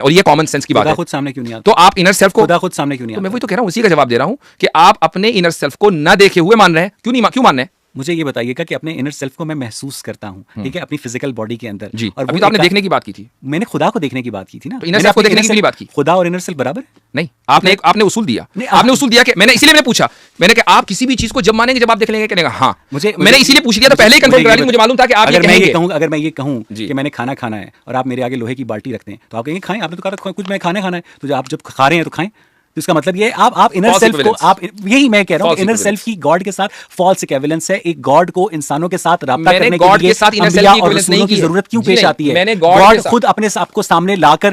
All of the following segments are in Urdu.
اور یہ کامن سینس کی بات ہے. خود سامنے کیوں نہیں آتا؟ تو آپ انر سیلف کو خدا خود سامنے کیوں نہیں آتا؟ میں وہی تو کہہ رہا ہوں، اسی کا جواب دے رہا ہوں کہ آپ اپنے انر سیلف کو نہ دیکھے ہوئے مان رہے ہیں. کیوں مان رہے ہیں؟ مجھے یہ بتائیے گا کہ اپنے انر سیلف کو میں محسوس کرتا ہوں، ٹھیک ہے، اپنی فزیکل باڈی کے اندر. جی، ابھی تو آپ نے دیکھنے کی بات کی تھی. میں نے خدا کو دیکھنے کی بات کی تھی نا. تو انر سیلف کو دیکھنے کی بات کی. خدا اور انر سیلف برابر ہے؟ نہیں، آپ نے اصول دیا. آپ نے اصول دیا کہ میں نے اسی لیے پوچھا، میں نے کہ آپ کسی بھی چیز کو جب مانیں گے جب آپ دیکھ لیں گے کہنے گا ہاں. میں نے اسی لیے پوچھ لیا، تو پہلے ہی کنفرم کرا لیا. مجھے معلوم تھا کہ آپ یہ کہیں گے. اگر میں یہ کہوں کہ میں نے کھانا کھانا ہے اور آپ میرے آگے لوہے کی بالٹی رکھتے ہیں تو آپ کہیں گے کھائیں. آپ نے تو کہا کچھ میں کھانا ہے، تو آپ جب کھا رہے ہیں تو کھائیں. تو اس کا مطلب یہ ہے آپ انر سیلف کو، آپ یہی میں کہہ رہا ہوں، انر سیلف کی گاڈ کے ساتھ فالس ایکویولنس ہے. ایک گاڈ کو انسانوں کے ساتھ رابطہ کرنے کے لیے انبیاء اور رسولوں کی ضرورت کیوں پیش آتی ہے؟ گاڈ خود اپنے آپ کو سامنے لا کر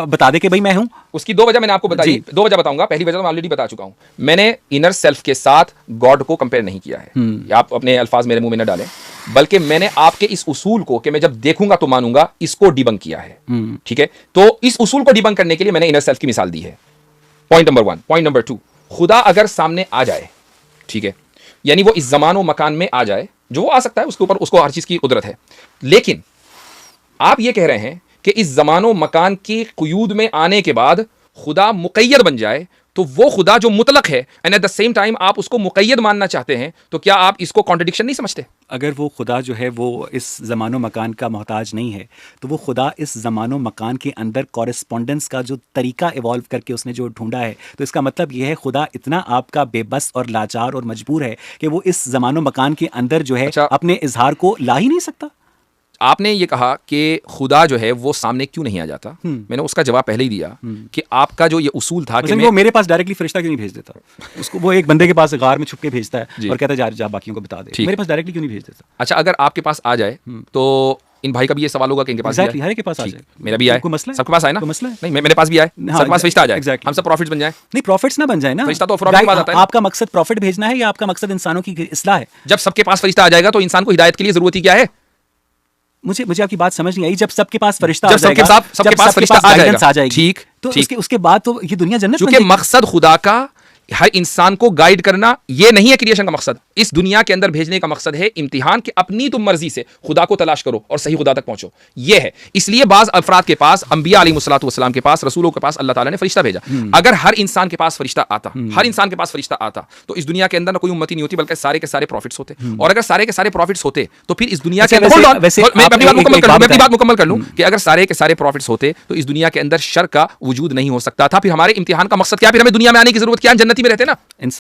بتا دے کہ بھائی میں ہوں. اس کی 2 وجہ میں نے آپ کو بتائی، 2 وجہ بتاؤں گا. پہلی وجہ تو میں آلریڈی بتا چکا ہوں. میں نے انر سیلف کے ساتھ گاڈ کو کمپیئر نہیں کیا ہے. آپ اپنے الفاظ میرے منہ میں نہ ڈالیں، بلکہ میں نے آپ کے اس اصول کو کہ میں جب دیکھوں گا تو مانوں گا، اس کو ڈیبنک کیا ہے. ٹھیک ہے، تو اس اصول کو ڈیبنک کرنے کے لیے میں نے انر سیلف کی مثال دی ہے. Point number 1. پوائنٹ نمبر 2، خدا اگر سامنے آ جائے، ٹھیک ہے، یعنی وہ اس زمان و مکان میں آ جائے، جو وہ آ سکتا ہے، اس کے اوپر اس کو ہر چیز کی قدرت ہے. لیکن آپ یہ کہہ رہے ہیں کہ اس زمان و مکان کی قیود میں آنے کے بعد خدا مقید بن جائے، تو وہ خدا جو مطلق ہے and at the same time آپ اس کو مقید ماننا چاہتے ہیں، تو کیا آپ اس کو کانٹرڈکشن نہیں سمجھتے؟ اگر وہ خدا جو ہے وہ اس زمان و مکان کا محتاج نہیں ہے، تو وہ خدا اس زمان و مکان کے اندر کورسپونڈنس کا جو طریقہ ایوالو کر کے اس نے جو ڈھونڈا ہے، تو اس کا مطلب یہ ہے خدا اتنا آپ کا بے بس اور لاچار اور مجبور ہے کہ وہ اس زمان و مکان کے اندر جو ہے اپنے اظہار کو لا ہی نہیں سکتا. آپ نے یہ کہا کہ خدا جو ہے وہ سامنے کیوں نہیں آ جاتا. میں نے اس کا جواب پہلے ہی دیا کہ آپ کا جو یہ اصول تھا کہ وہ میرے پاس ڈائریکٹلی فرشتہ کیوں نہیں بھیج دیتا؟ اس کو وہ ایک بندے کے پاس غار میں چھپ کے بھیجتا ہے اور کہتا ہے جا باقیوں کو بتا دے. میرے پاس ڈائریکٹلی کیوں نہیں بھیج دیتا؟ اچھا، اگر آپ کے پاس آ جائے تو ان بھائی کا بھی یہ سوال ہوگا کہ ان کے پاس ہر کے پاس آ جائے. میرا بھی آئے، سب کے پاس آئے نا. نہیں، میرے پاس بھی آئے، سب کے پاس فرشتہ آ جائے، ہم سب پروفٹس بن جائیں. نہیں، پروفٹس نہ بن جائے نا. فرشتہ تو افراد کی بات آتا ہے. آپ کا مقصد پروفٹ بھیجنا ہے یا آپ کا مقصد انسانوں کی اصلاح ہے؟ جب سب کے پاس فرشتہ آ جائے گا تو انسان کو ہدایت کے لیے ضرورت ہی کیا ہے؟ مجھے آپ کی بات سمجھ نہیں آئی. جب سب کے پاس فرشتہ آ جائے گا، ٹھیک، تو اس کے بعد تو یہ دنیا جنت. چونکہ مقصد خدا کا ہر انسان کو گائیڈ کرنا یہ نہیں ہے کریشن کا مقصد. اس دنیا کے اندر بھیجنے کا مقصد ہے امتحان کہ اپنی تم مرضی سے خدا کو تلاش کرو اور صحیح خدا تک پہنچو. یہ ہے. اس لیے بعض افراد کے پاس، انبیاء علیہ الصلوۃ والسلام کے پاس، رسولوں کے پاس اللہ تعالیٰ نے فرشتہ بھیجا. اگر ہر انسان کے پاس فرشتہ آتا تو اس دنیا کے اندر نہ کوئی امتی نہیں ہوتی، بلکہ سارے کے سارے پروفٹس ہوتے. اور اگر سارے کے سارے پروفٹس ہوتے تو پھر اس دنیا کے اندر، میں اپنی بات مکمل کر لوں کہ اگر سارے کے سارے پروفٹس ہوتے تو اس دنیا کے اندر شر کا وجود نہیں ہو سکتا تھا. پھر ہمارے امتحان کا مقصد کیا؟ پھر ہمیں دنیا میں آنے کی ضرورت کیا؟ جنتی میں رہتے نا.